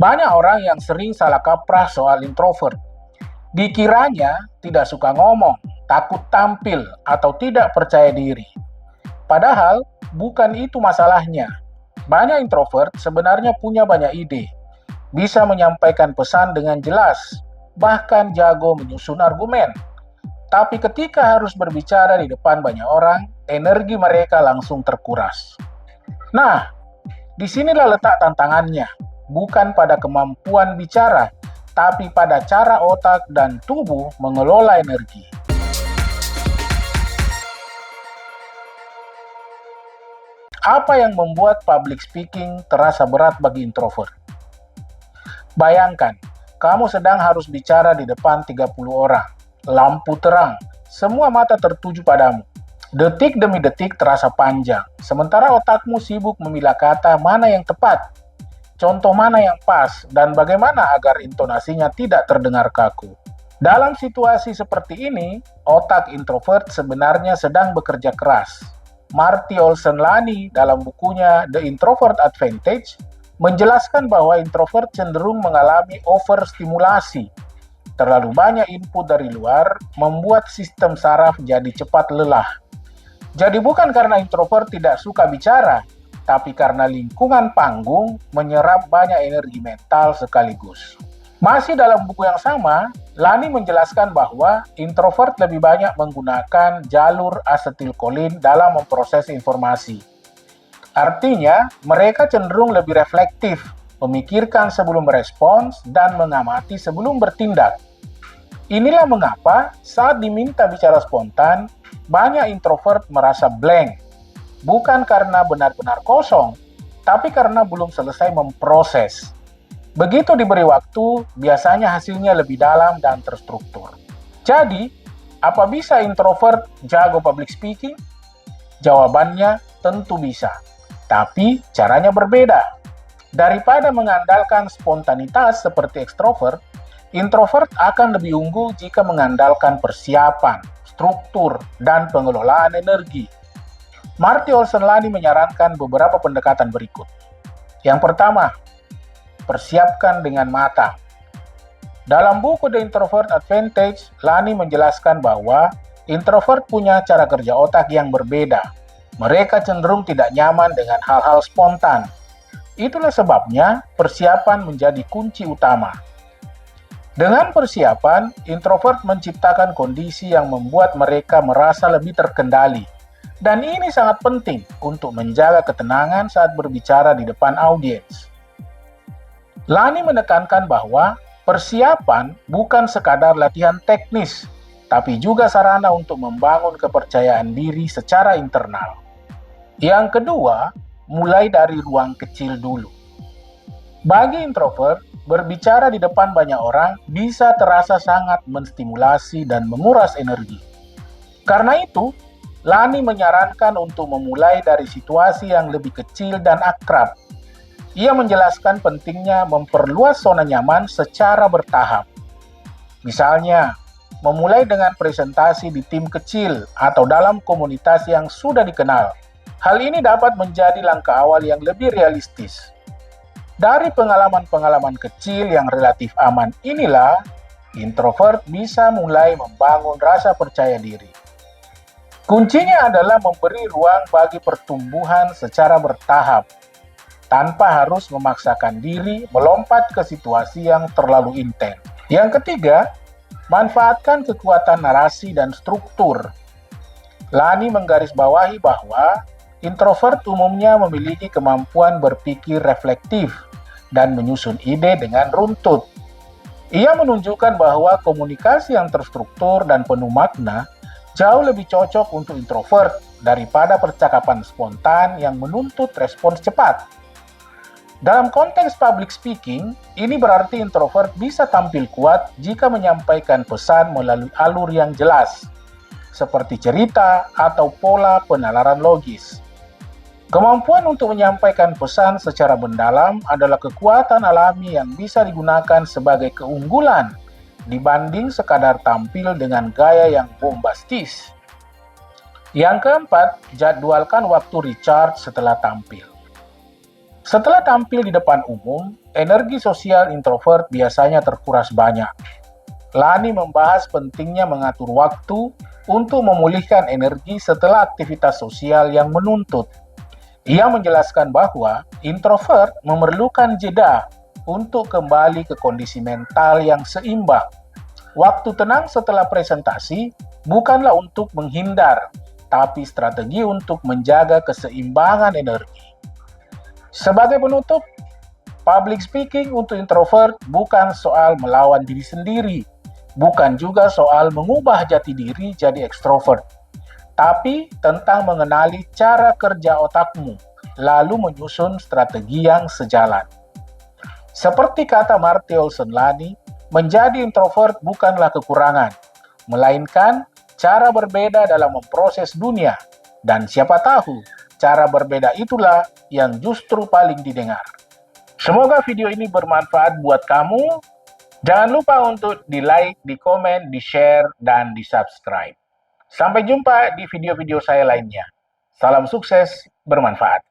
Banyak orang yang sering salah kaprah soal introvert. Dikiranya tidak suka ngomong, takut tampil, atau tidak percaya diri. Padahal, bukan itu masalahnya. Banyak introvert sebenarnya punya banyak ide, bisa menyampaikan pesan dengan jelas, bahkan jago menyusun argumen. Tapi ketika harus berbicara di depan banyak orang, energi mereka langsung terkuras. Nah, disinilah letak tantangannya, bukan pada kemampuan bicara, tapi pada cara otak dan tubuh mengelola energi. Apa yang membuat public speaking terasa berat bagi introvert? Bayangkan, kamu sedang harus bicara di depan 30 orang, lampu terang, semua mata tertuju padamu. Detik demi detik terasa panjang, sementara otakmu sibuk memilah kata mana yang tepat, contoh mana yang pas, dan bagaimana agar intonasinya tidak terdengar kaku. Dalam situasi seperti ini, otak introvert sebenarnya sedang bekerja keras. Marty Olsen-Lany dalam bukunya The Introvert Advantage menjelaskan bahwa introvert cenderung mengalami overstimulasi. Terlalu banyak input dari luar membuat sistem saraf jadi cepat lelah. Jadi bukan karena introvert tidak suka bicara, tapi karena lingkungan panggung menyerap banyak energi mental sekaligus. Masih dalam buku yang sama, Lany menjelaskan bahwa introvert lebih banyak menggunakan jalur asetilkolin dalam memproses informasi. Artinya, mereka cenderung lebih reflektif, memikirkan sebelum merespons, dan mengamati sebelum bertindak. Inilah mengapa saat diminta bicara spontan, banyak introvert merasa blank. Bukan karena benar-benar kosong, tapi karena belum selesai memproses. Begitu diberi waktu, biasanya hasilnya lebih dalam dan terstruktur. Jadi, apa bisa introvert jago public speaking? Jawabannya tentu bisa, tapi caranya berbeda. Daripada mengandalkan spontanitas seperti ekstrovert, introvert akan lebih unggul jika mengandalkan persiapan, struktur, dan pengelolaan energi. Marty Olsen-Lany menyarankan beberapa pendekatan berikut. Yang pertama, persiapkan dengan matang. Dalam buku The Introvert Advantage, Lany menjelaskan bahwa introvert punya cara kerja otak yang berbeda. Mereka cenderung tidak nyaman dengan hal-hal spontan. Itulah sebabnya persiapan menjadi kunci utama. Dengan persiapan, introvert menciptakan kondisi yang membuat mereka merasa lebih terkendali. Dan ini sangat penting untuk menjaga ketenangan saat berbicara di depan audiens. Lany menekankan bahwa persiapan bukan sekadar latihan teknis, tapi juga sarana untuk membangun kepercayaan diri secara internal. Yang kedua, mulai dari ruang kecil dulu. Bagi introvert, berbicara di depan banyak orang bisa terasa sangat menstimulasi dan menguras energi. Karena itu, Lany menyarankan untuk memulai dari situasi yang lebih kecil dan akrab. Ia menjelaskan pentingnya memperluas zona nyaman secara bertahap. Misalnya, memulai dengan presentasi di tim kecil atau dalam komunitas yang sudah dikenal. Hal ini dapat menjadi langkah awal yang lebih realistis. Dari pengalaman-pengalaman kecil yang relatif aman inilah, introvert bisa mulai membangun rasa percaya diri. Kuncinya adalah memberi ruang bagi pertumbuhan secara bertahap, tanpa harus memaksakan diri melompat ke situasi yang terlalu intens. Yang ketiga, manfaatkan kekuatan narasi dan struktur. Lany menggarisbawahi bahwa introvert umumnya memiliki kemampuan berpikir reflektif dan menyusun ide dengan runtut. Ia menunjukkan bahwa komunikasi yang terstruktur dan penuh makna jauh lebih cocok untuk introvert daripada percakapan spontan yang menuntut respons cepat. Dalam konteks public speaking, ini berarti introvert bisa tampil kuat jika menyampaikan pesan melalui alur yang jelas, seperti cerita atau pola penalaran logis. Kemampuan untuk menyampaikan pesan secara mendalam adalah kekuatan alami yang bisa digunakan sebagai keunggulan dibanding sekadar tampil dengan gaya yang bombastis. Yang keempat, jadwalkan waktu recharge setelah tampil. Setelah tampil di depan umum, energi sosial introvert biasanya terkuras banyak. Lani membahas pentingnya mengatur waktu untuk memulihkan energi setelah aktivitas sosial yang menuntut. Ia menjelaskan bahwa introvert memerlukan jeda untuk kembali ke kondisi mental yang seimbang. Waktu tenang setelah presentasi bukanlah untuk menghindar, tapi strategi untuk menjaga keseimbangan energi. Sebagai penutup, public speaking untuk introvert bukan soal melawan diri sendiri, bukan juga soal mengubah jati diri jadi ekstrovert, tapi tentang mengenali cara kerja otakmu, lalu menyusun strategi yang sejalan. Seperti kata Marty Olsen Lani, menjadi introvert bukanlah kekurangan, melainkan cara berbeda dalam memproses dunia, dan siapa tahu, cara berbeda itulah yang justru paling didengar. Semoga video ini bermanfaat buat kamu. Jangan lupa untuk di-like, di-komen, di-share, dan di-subscribe. Sampai jumpa di video-video saya lainnya. Salam sukses, bermanfaat.